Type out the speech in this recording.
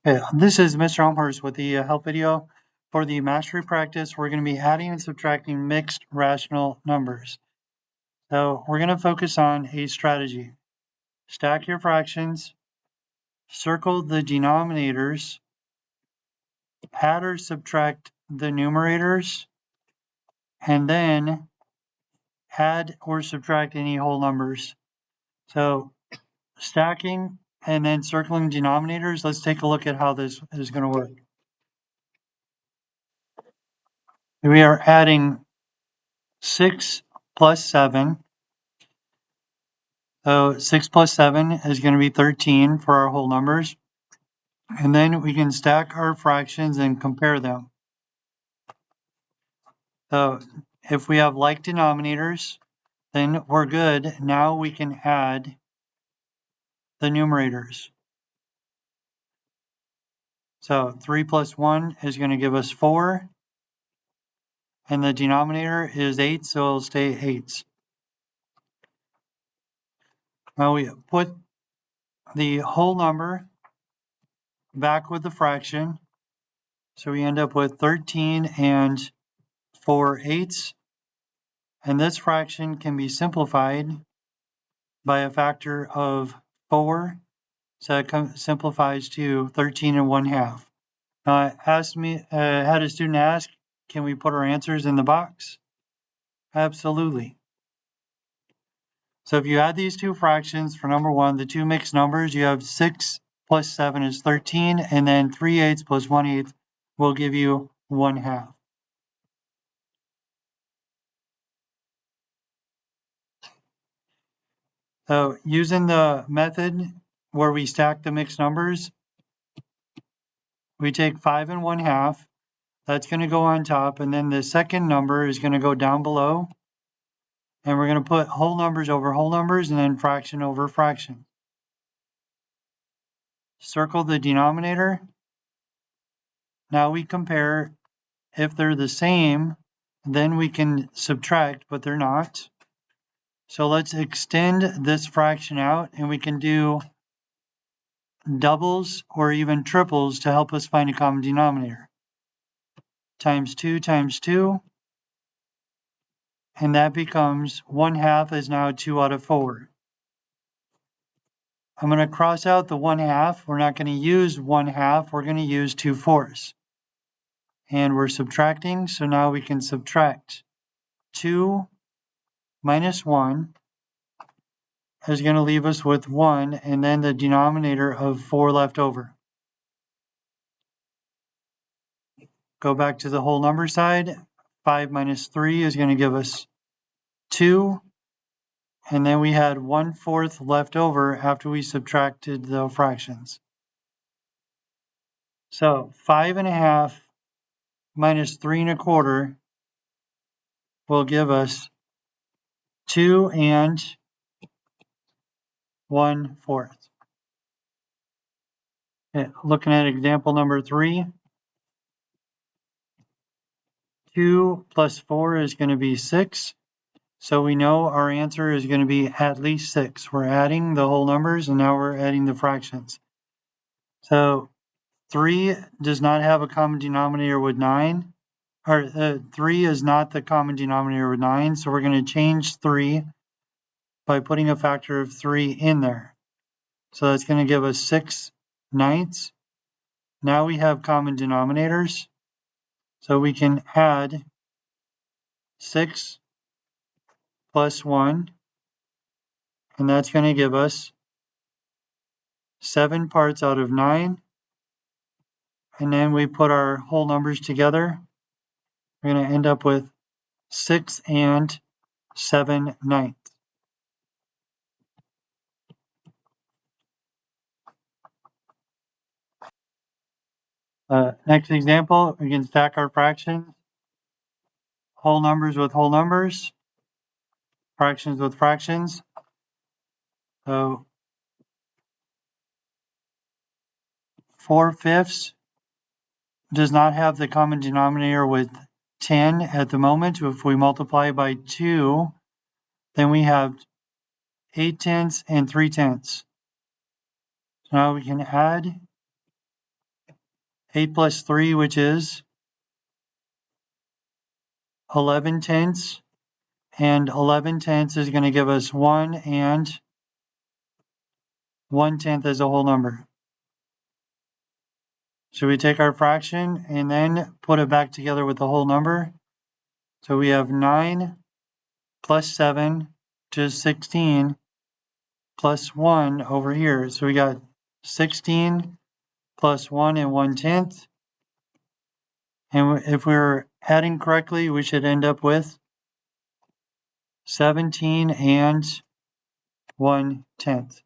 Okay, this is Mr. Elmhorst with the help video. For the mastery practice, we're going to be adding and subtracting mixed rational numbers. So we're going to focus on a strategy. Stack your fractions, circle the denominators, add or subtract the numerators, and then add or subtract any whole numbers. So stacking and then circling denominators, let's take a look at how this is going to work. We are adding 6 plus 7. So 6 plus 7 is going to be 13 for our whole numbers. And then we can stack our fractions and compare them. So if we have like denominators, then we're good. Now we can add the numerators. So 3 plus 1 is going to give us 4. And the denominator is 8, so it'll stay 8. Now we put the whole number back with the fraction. So we end up with 13 and 4/8. And this fraction can be simplified by a factor of 4. So it simplifies to 13 1/2. Now, had a student ask, can we put our answers in the box? Absolutely. So if you add these two fractions for number 1, the two mixed numbers, you have 6 plus 7 is 13, and then 3/8 plus 1/8 will give you 1/2. So using the method where we stack the mixed numbers, we take 5 and 1/2. That's going to go on top, and then the second number is going to go down below. And we're going to put whole numbers over whole numbers and then fraction over fraction. Circle the denominator. Now we compare. If they're the same, then we can subtract, but they're not. So let's extend this fraction out, and we can do doubles or even triples to help us find a common denominator. Times 2 times 2, and that becomes 1/2 is now 2 out of 4. I'm going to cross out the 1/2. We're not going to use 1/2. We're going to use 2/4. And we're subtracting, so now we can subtract 2 minus 1 is going to leave us with 1, and then the denominator of 4 left over. Go back to the whole number side. 5 minus 3 is going to give us 2. And then we had 1/4 left over after we subtracted the fractions. So 5 1/2 minus 3 1/4 will give us 2 and 1/4. Okay, looking at example number 3. 2 plus 4 is going to be 6. So we know our answer is going to be at least 6. We're adding the whole numbers, and now we're adding the fractions. So 3 does not have a common denominator with 9. Or 3 is not the common denominator with 9. So we're going to change 3 by putting a factor of 3 in there. So that's going to give us 6/9. Now we have common denominators. So we can add 6 plus 1, and that's going to give us 7 parts out of 9. And then we put our whole numbers together. We're going to end up with 6 and 7/9. Next example, we can stack our fractions. Whole numbers with whole numbers. Fractions with fractions. So 4/5 does not have the common denominator with 10 at the moment. If we multiply by 2, then we have 8/10 and 3/10. So now we can add 8 plus 3, which is 11 tenths. And 11 tenths is going to give us 1 and 1/10 as a whole number. So we take our fraction and then put it back together with the whole number. So we have 9 plus 7, which is 16, plus 1 over here. So we got 16 plus 1 and 1/10. And if we're adding correctly, we should end up with 17 and 1/10.